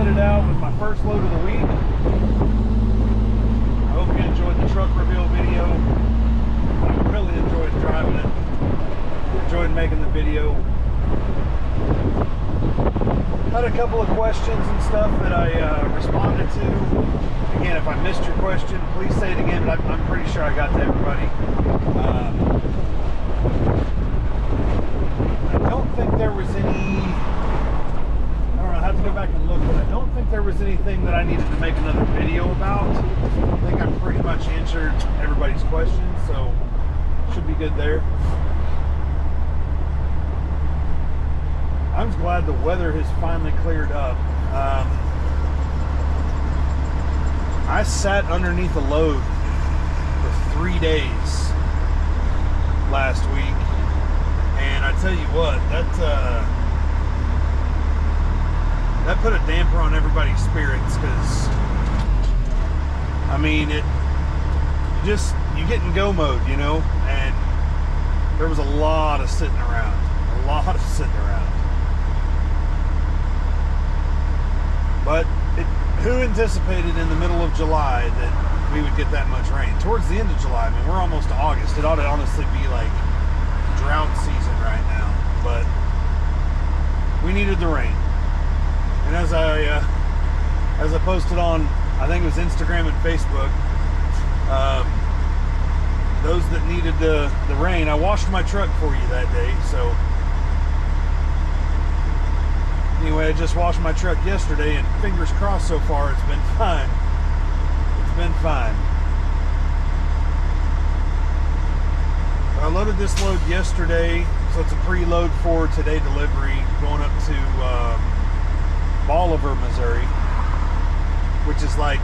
headed out with my first load of the week. I hope you enjoyed the truck reveal video. I really enjoyed driving it. Enjoyed making the video. Had a couple of questions and stuff that I responded to. Again, if I missed your question, please say it again, but I'm pretty sure I got to everybody. I don't think there was any, I don't know, I have to go back and look, but I don't think there was anything that I needed to make another video about. I think I pretty much answered everybody's questions, so should be good there. I'm glad the weather has finally cleared up. I sat underneath a load for 3 days last week, and I tell you what, that put a damper on everybody's spirits, because I mean, you get in go mode, you know, and there was a lot of sitting around. But who anticipated in the middle of July that we would get that much rain? Towards the end of July, I mean, we're almost to August. It ought to honestly be like drought season right now, but we needed the rain. And as I posted on, I think it was Instagram and Facebook, those that needed the rain, I washed my truck for you that day, so anyway, I just washed my truck yesterday, and fingers crossed so far, it's been fine. It's been fine. I loaded this load yesterday, so it's a preload for today delivery, going up to Bolivar, Missouri, which is like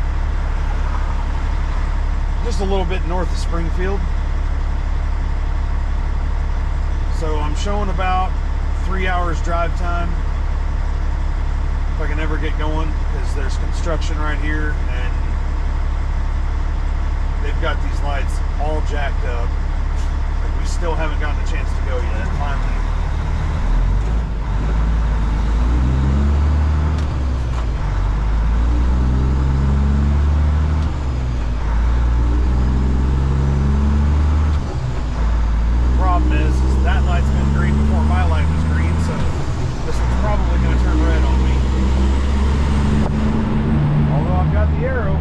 just a little bit north of Springfield. So I'm showing about 3 hours drive time. If I can ever get going, because there's construction right here, and they've got these lights all jacked up. Like, we still haven't gotten a chance to go yet, finally. The problem is that light's been green before my light was green, so this one's probably going to turn red on me. Although I've got the arrow.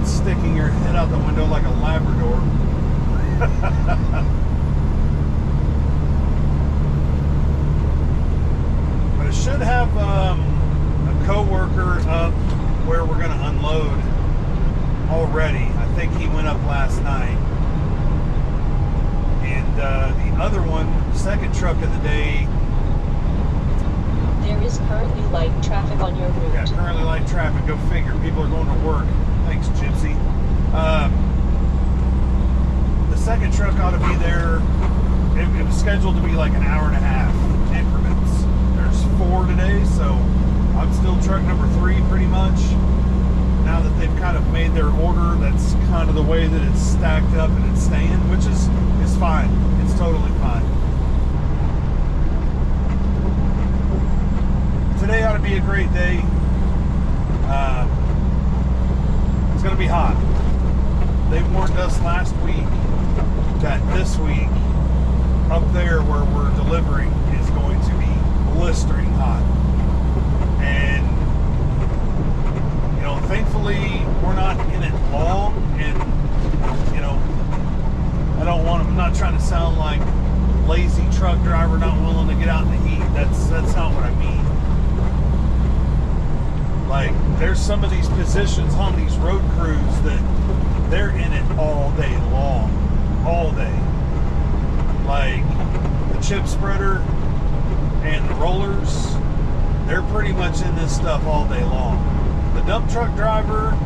Sticking your head out the window like a Labrador. But it should have a co-worker up where we're going to unload already. I think he went up last night. And the other one, second truck of the day. There is currently light traffic on your route. Yeah, currently light traffic. Go figure. People are going to work. Thanks, Gypsy. The second truck ought to be there. It was scheduled to be like an hour and a half increments. There's 4 today, so I'm still truck number 3 pretty much. Now that they've kind of made their order, that's kind of the way that it's stacked up and it's staying, which is fine. It's totally fine. Today ought to be a great day. this week up there where we're delivering is going to be blistering hot. And, you know, thankfully we're not in it long, and, you know, I'm not trying to sound like lazy truck driver not willing to get out in the heat. That's not what I mean. Like, there's some of these positions on these road crews that they're in it all day long. All day. Like, the chip spreader and the rollers, they're pretty much in this stuff all day long. The dump truck driver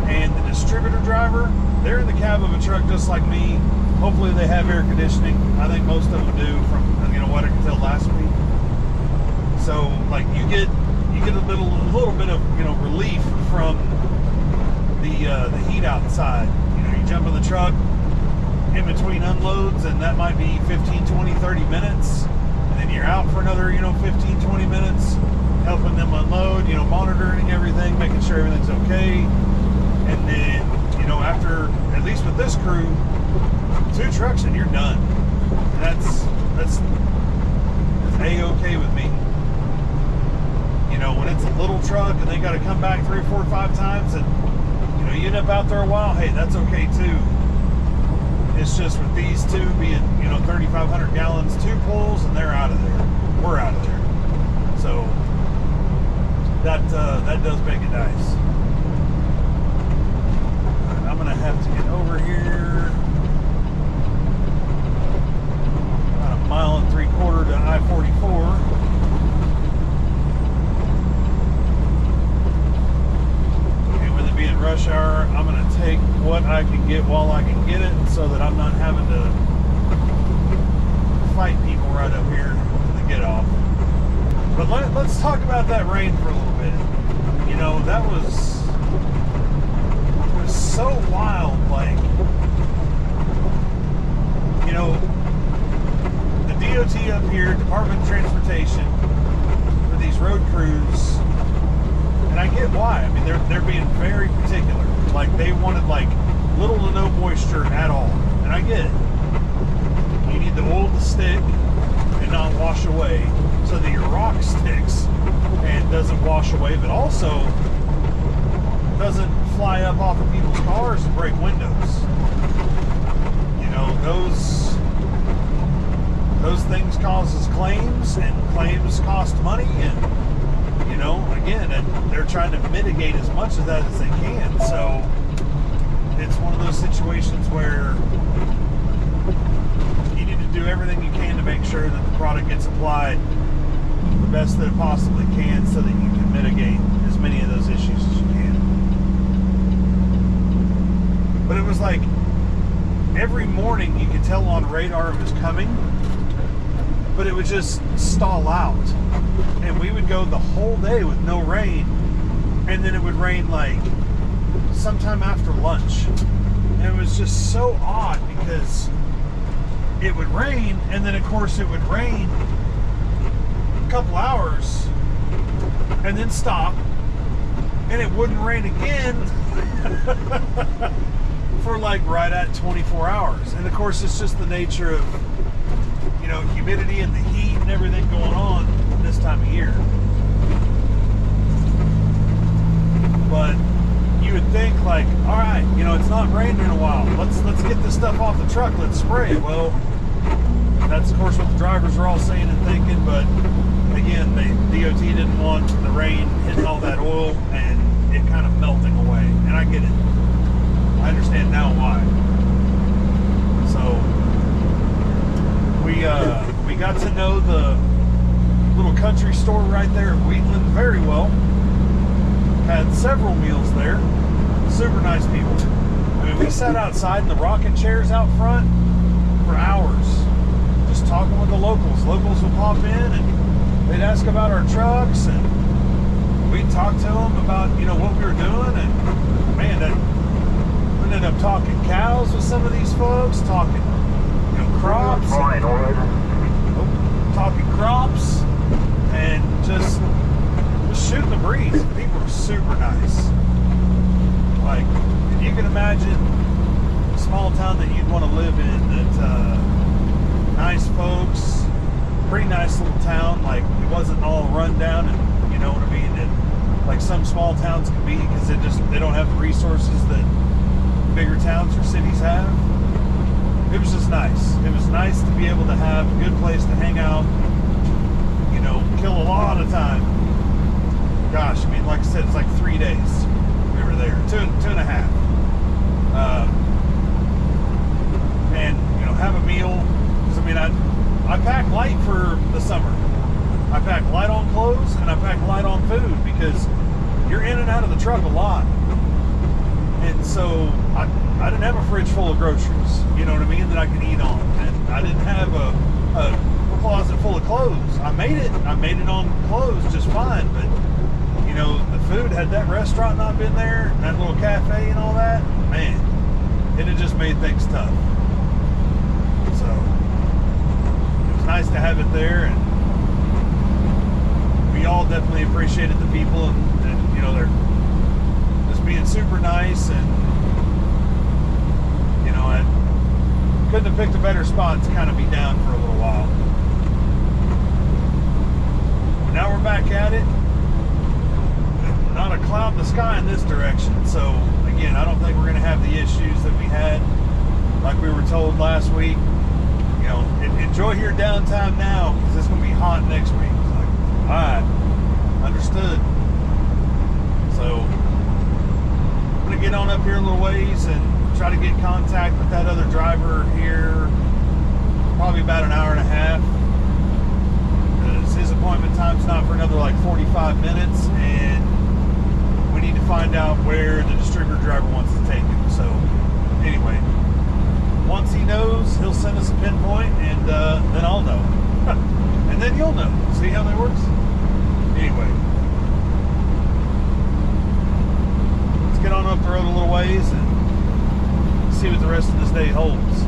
and the distributor driver, they're in the cab of a truck just like me. Hopefully they have air conditioning. I think most of them do, from, you know, what I can tell last week. So, like, you get a little bit of, you know, relief from the heat outside. You know, you jump in the truck in between unloads, and that might be 15, 20, 30 minutes, and then you're out for another, you know, 15, 20 minutes, helping them unload, you know, monitoring everything, making sure everything's okay. And then, you know, after, at least with this crew, 2 trucks and you're done. And that's A-okay with me. You know, when it's a little truck and they got to come back 3 or 4 or 5 times, and, you know, you end up out there a while, hey, that's okay too. It's just with these 2 being, you know, 3,500 gallons, 2 pulls, and they're out of there. We're out of there. So that does make it nice. And I'm gonna have to get over here about 1 3/4 to I-44. Being rush hour, I'm going to take what I can get while I can get it, so that I'm not having to fight people right up here to the get off. But let's talk about that rain for a little bit. You know, that was so wild. Like, you know, the DOT up here, Department of Transportation, for these road crews. And I get why. I mean, they're being very particular. Like, they wanted, like, little to no moisture at all. And I get it. You need the oil to stick and not wash away, so that your rock sticks and doesn't wash away, but also doesn't fly up off of people's cars and break windows. You know, those things causes claims, and claims cost money, and, you know, again, they're trying to mitigate as much of that as they can. So it's one of those situations where you need to do everything you can to make sure that the product gets applied the best that it possibly can, so that you can mitigate as many of those issues as you can. But it was like every morning you could tell on radar it was coming, but it would just stall out. And we would go the whole day with no rain, and then it would rain like sometime after lunch. And it was just so odd, because it would rain, and then of course it would rain a couple hours and then stop, and it wouldn't rain again for like right at 24 hours. And of course it's just the nature of, you know, humidity and the heat and everything going on this time of year. But you would think, like, all right, you know, it's not rained in a while, let's get this stuff off the truck, let's spray it. Well, that's of course what the drivers are all saying and thinking, but again, the DOT didn't want the rain hitting all that oil and it kind of melting away. And I get it. I understand now why. So we got to know the little country store right there at Wheatland very well. Had several meals there. Super nice people. I mean, we sat outside in the rocking chairs out front for hours, just talking with the locals. Locals would pop in and they'd ask about our trucks, and we'd talk to them about, you know, what we were doing. And man, we ended up talking cows with some of these folks, talking, you know, crops, talking crops, and just shooting the breeze. People are super nice. Like, you can imagine small town that you'd want to live in. That nice folks, pretty nice little town. Like, it wasn't all run down, and you know what I mean. Like some small towns can be, because they don't have the resources that bigger towns or cities have. It was just nice. It was nice to be able to have a good place to hang out, you know, kill a lot of time. Gosh, I mean, like I said, it's like 3 days we were there, two and a half. And, you know, have a meal. Because, I mean, I pack light for the summer. I pack light on clothes, and I pack light on food, because you're in and out of the truck a lot. And so I didn't have a fridge full of groceries, you know what I mean, that I could eat on. And I didn't have a closet full of clothes. I made it on clothes just fine, but you know, the food, had that restaurant not been there, that little cafe and all that, man, it had just made things tough. So it was nice to have it there, and we all definitely appreciated the people, and you know, they're just being super nice. And you know, I couldn't have picked a better spot to kind of be down for a little while. But now we're back at it. Not a cloud in the sky in this direction, so again, I don't think we're going to have the issues that we had, like we were told last week. You know, enjoy your downtime now, because it's going to be hot next week. It's like, all right, understood. So I'm going to get on up here a little ways and try to get contact with that other driver here, probably about an hour and a half. His appointment time's not for another like 45 minutes, and we need to find out where the distributor driver wants to take him. So anyway, once he knows, he'll send us a pinpoint, and then I'll know. And then you'll know. See how that works? Anyway, let's get on up the road a little ways and see what the rest of this day holds.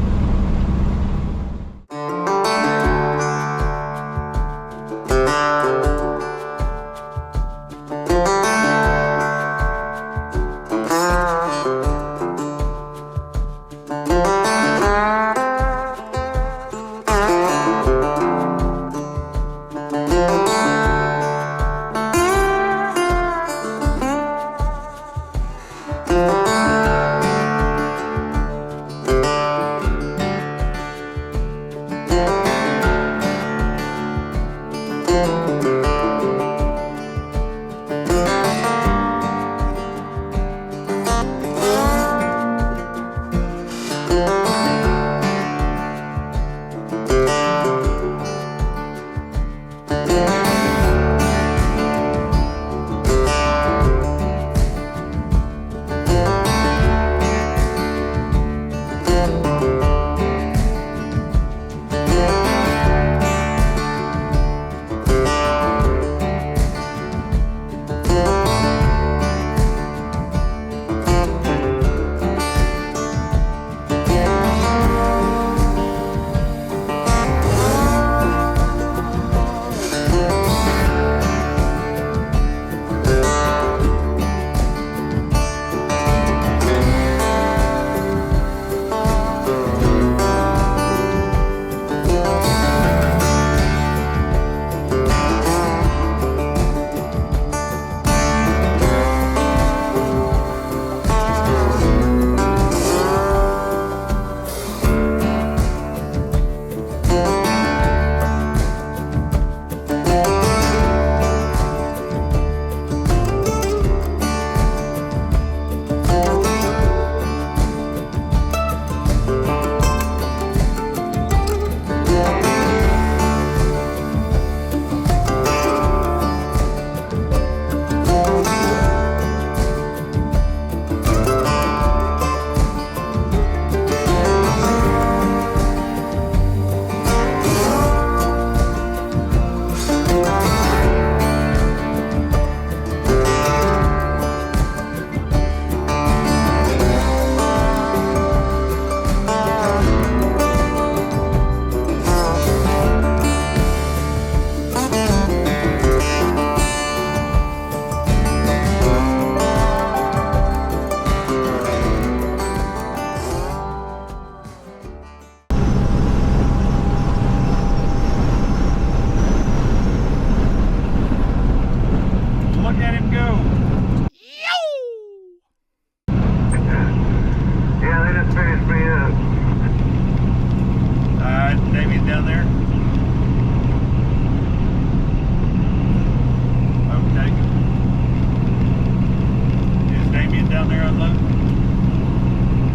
been down there unloading?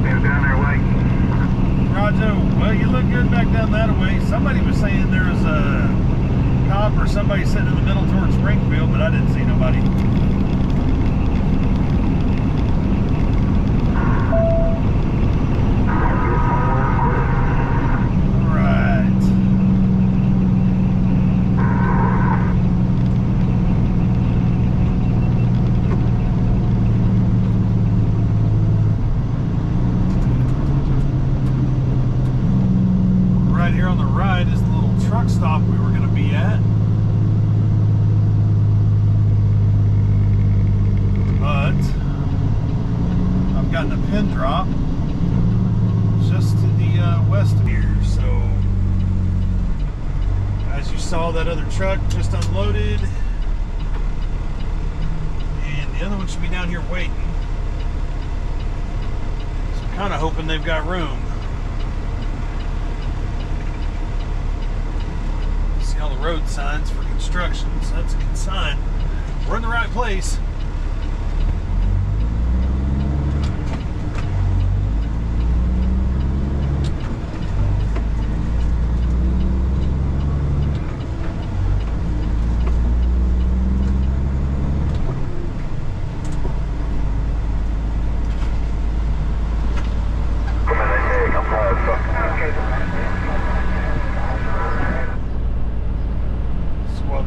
Been down there waiting. Roger. Well, you look good back down that way. Somebody was saying there was a cop or somebody sitting in the middle towards Springfield, but I didn't see nobody. Here on the right is the little truck stop we were going to be at. But I've gotten a pin drop just to the west of here. So as you saw, that other truck just unloaded, and the other one should be down here waiting. So I'm kind of hoping they've got room. All the road signs for construction, so that's a good sign. We're in the right place.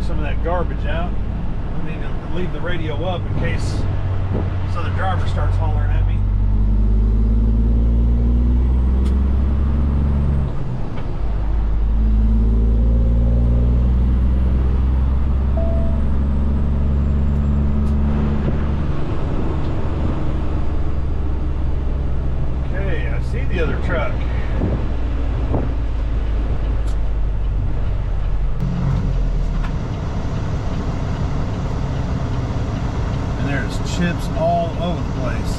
Some of that garbage out. I need to leave the radio up in case this other driver starts hollering at me. Okay, I see the other truck. There's chips all over the place.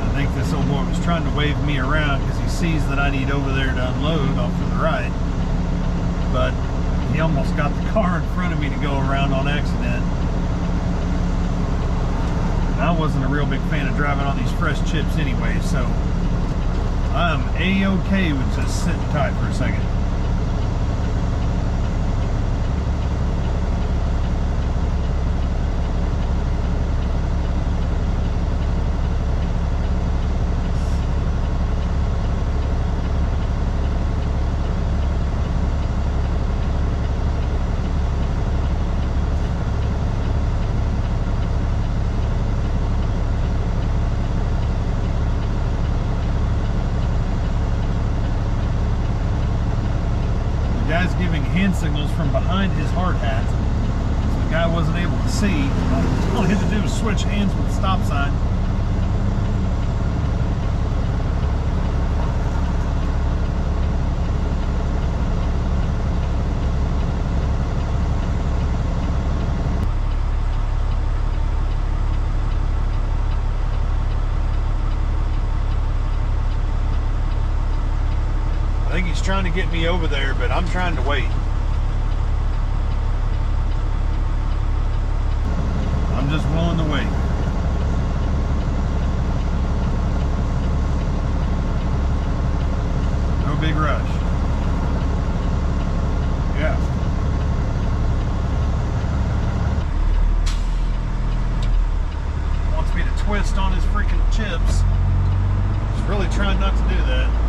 I think this old boy was trying to wave me around because he sees that I need over there to unload off to the right. But he almost got the car in front of me to go around on accident. And I wasn't a real big fan of driving on these fresh chips anyway, so I'm A-okay with just sitting tight for a second. Guy's giving hand signals from behind his hard hat. So the guy wasn't able to see. All he had to do was switch hands with the stop sign. I think he's trying to get me over there, but I'm trying to wait. I'm just willing to wait. No big rush. Yeah. Wants me to twist on his freaking chips. He's really trying not to do that.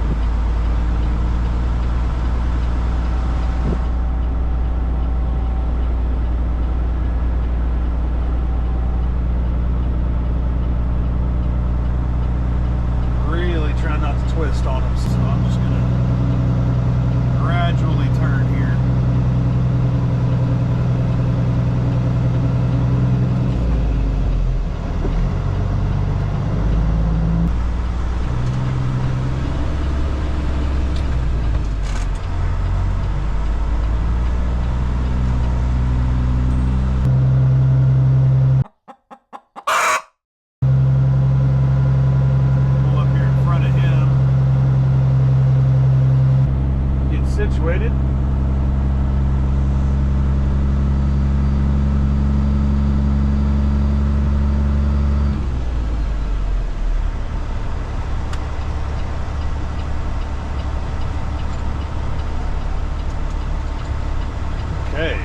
Okay,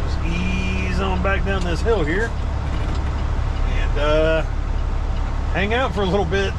just ease on back down this hill here and hang out for a little bit.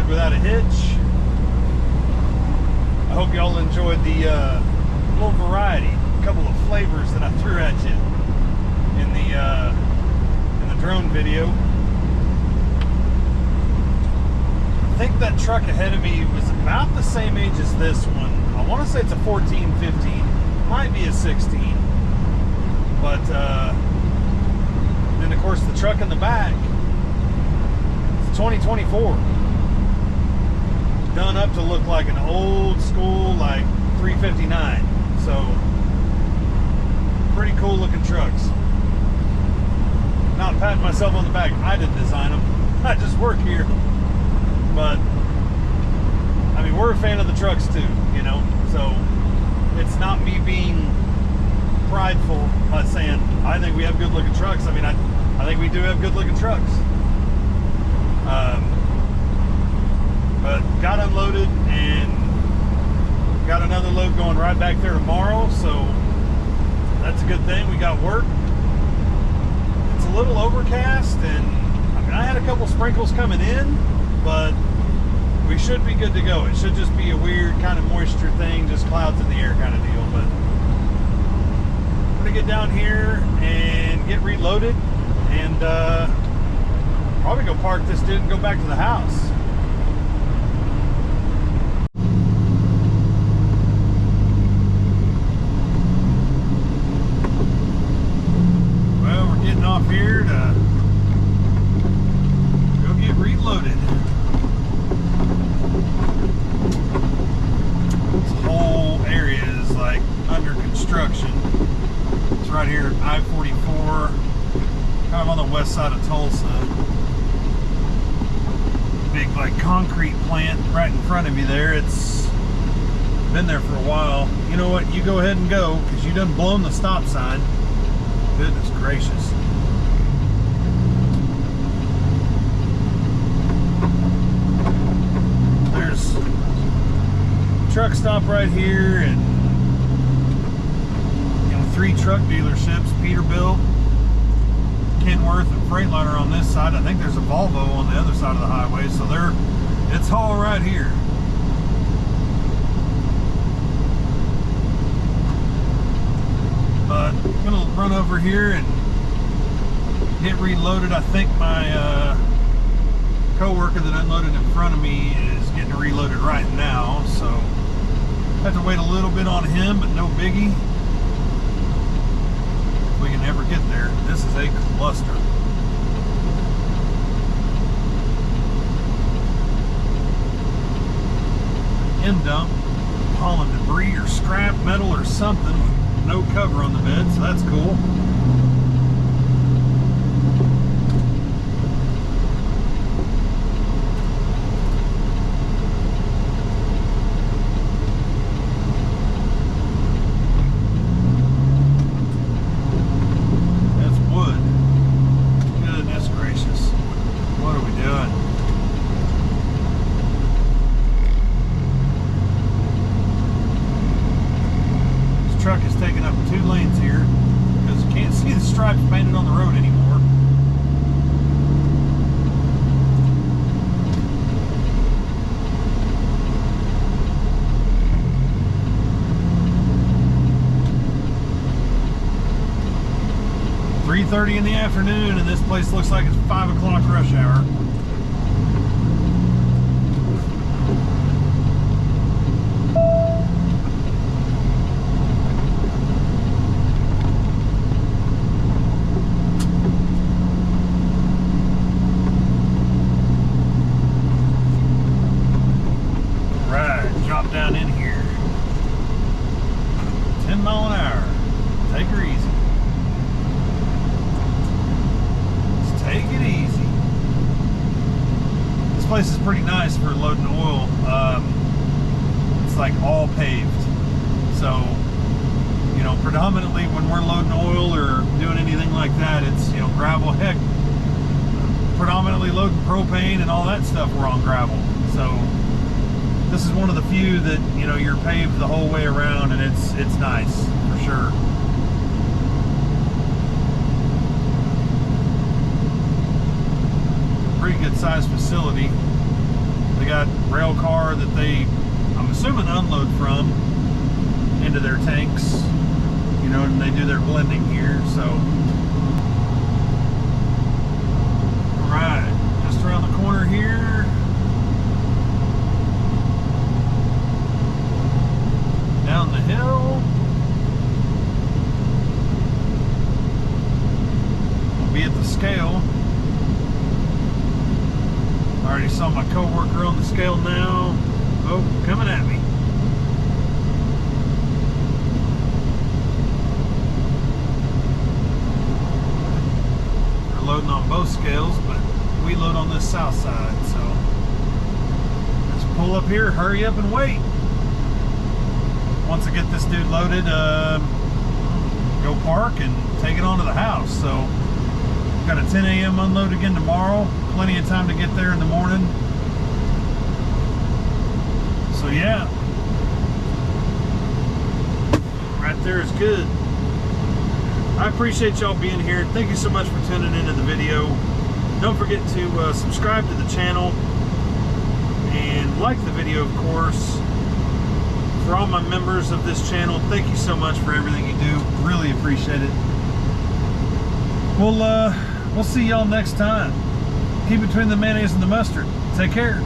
Without a hitch. I hope y'all enjoyed the little variety, a couple of flavors that I threw at you in the drone video. I think that truck ahead of me was about the same age as this one. I want to say it's a 14, 15, might be a 16, but then of course the truck in the back, it's 2024. Done up to look like an old school, like 359. So pretty cool looking trucks. Not patting myself on the back, I didn't design them, I just work here. But I mean, we're a fan of the trucks too, you know, so it's not me being prideful by saying I think we have good looking trucks. I mean, I think we do have good looking trucks. But got unloaded and got another load going right back there tomorrow, so that's a good thing. We got work. It's a little overcast, and I mean, I had a couple sprinkles coming in, but we should be good to go. It should just be a weird kind of moisture thing, just clouds in the air kind of deal. But I'm gonna get down here and get reloaded and probably go park this dude and go back to the house. off here to go get reloaded. This whole area is like under construction. It's right here at I-44, kind of on the west side of Tulsa. Big like concrete plant right in front of you there. It's been there for a while. You know what? You go ahead and go because you done blown the stop sign. Goodness gracious. There's a truck stop right here, and you know, 3 truck dealerships: Peterbilt, Kenworth, and Freightliner on this side. I think there's a Volvo on the other side of the highway, so it's all right here. But I'm gonna run over here and get reloaded. I think my co-worker that unloaded in front of me is getting reloaded right now, so I have to wait a little bit on him, but no biggie. We can never get there. This is a cluster. End dump, hauling debris or scrap metal or something. No cover on the bed, so that's cool. Truck is taking up 2 lanes here because you can't see the stripes painted on the road anymore. It's 3:30 in the afternoon, and this place looks like it's 5 o'clock rush hour. Down in here, 10 mile an hour. Take her easy. Just take it easy. This place is pretty nice for loading oil. It's like all paved, so you know, predominantly when we're loading oil or doing anything like that, it's, you know, gravel. Heck, predominantly loading propane and all that stuff, we're on gravel. So this is one of the few that, you know, you're paved the whole way around, and it's nice for sure. Pretty good sized facility. They got rail car that they, I'm assuming, unload from into their tanks, you know, and they do their blending here. So all right, just around the corner here. Down the hill. We'll be at the scale. I already saw my co-worker on the scale now. Oh, coming at me. We're loading on both scales, but we load on this south side, so let's pull up here, hurry up and wait. Once I get this dude loaded, go park and take it on to the house. So got a 10 a.m. unload again tomorrow. Plenty of time to get there in the morning. So yeah, right there is good. I appreciate y'all being here. Thank you so much for tuning into the video. Don't forget to subscribe to the channel and like the video, of course. For all my members of this channel, thank you so much for everything you do. Really appreciate it. We'll see y'all next time. Keep between the mayonnaise and the mustard. Take care.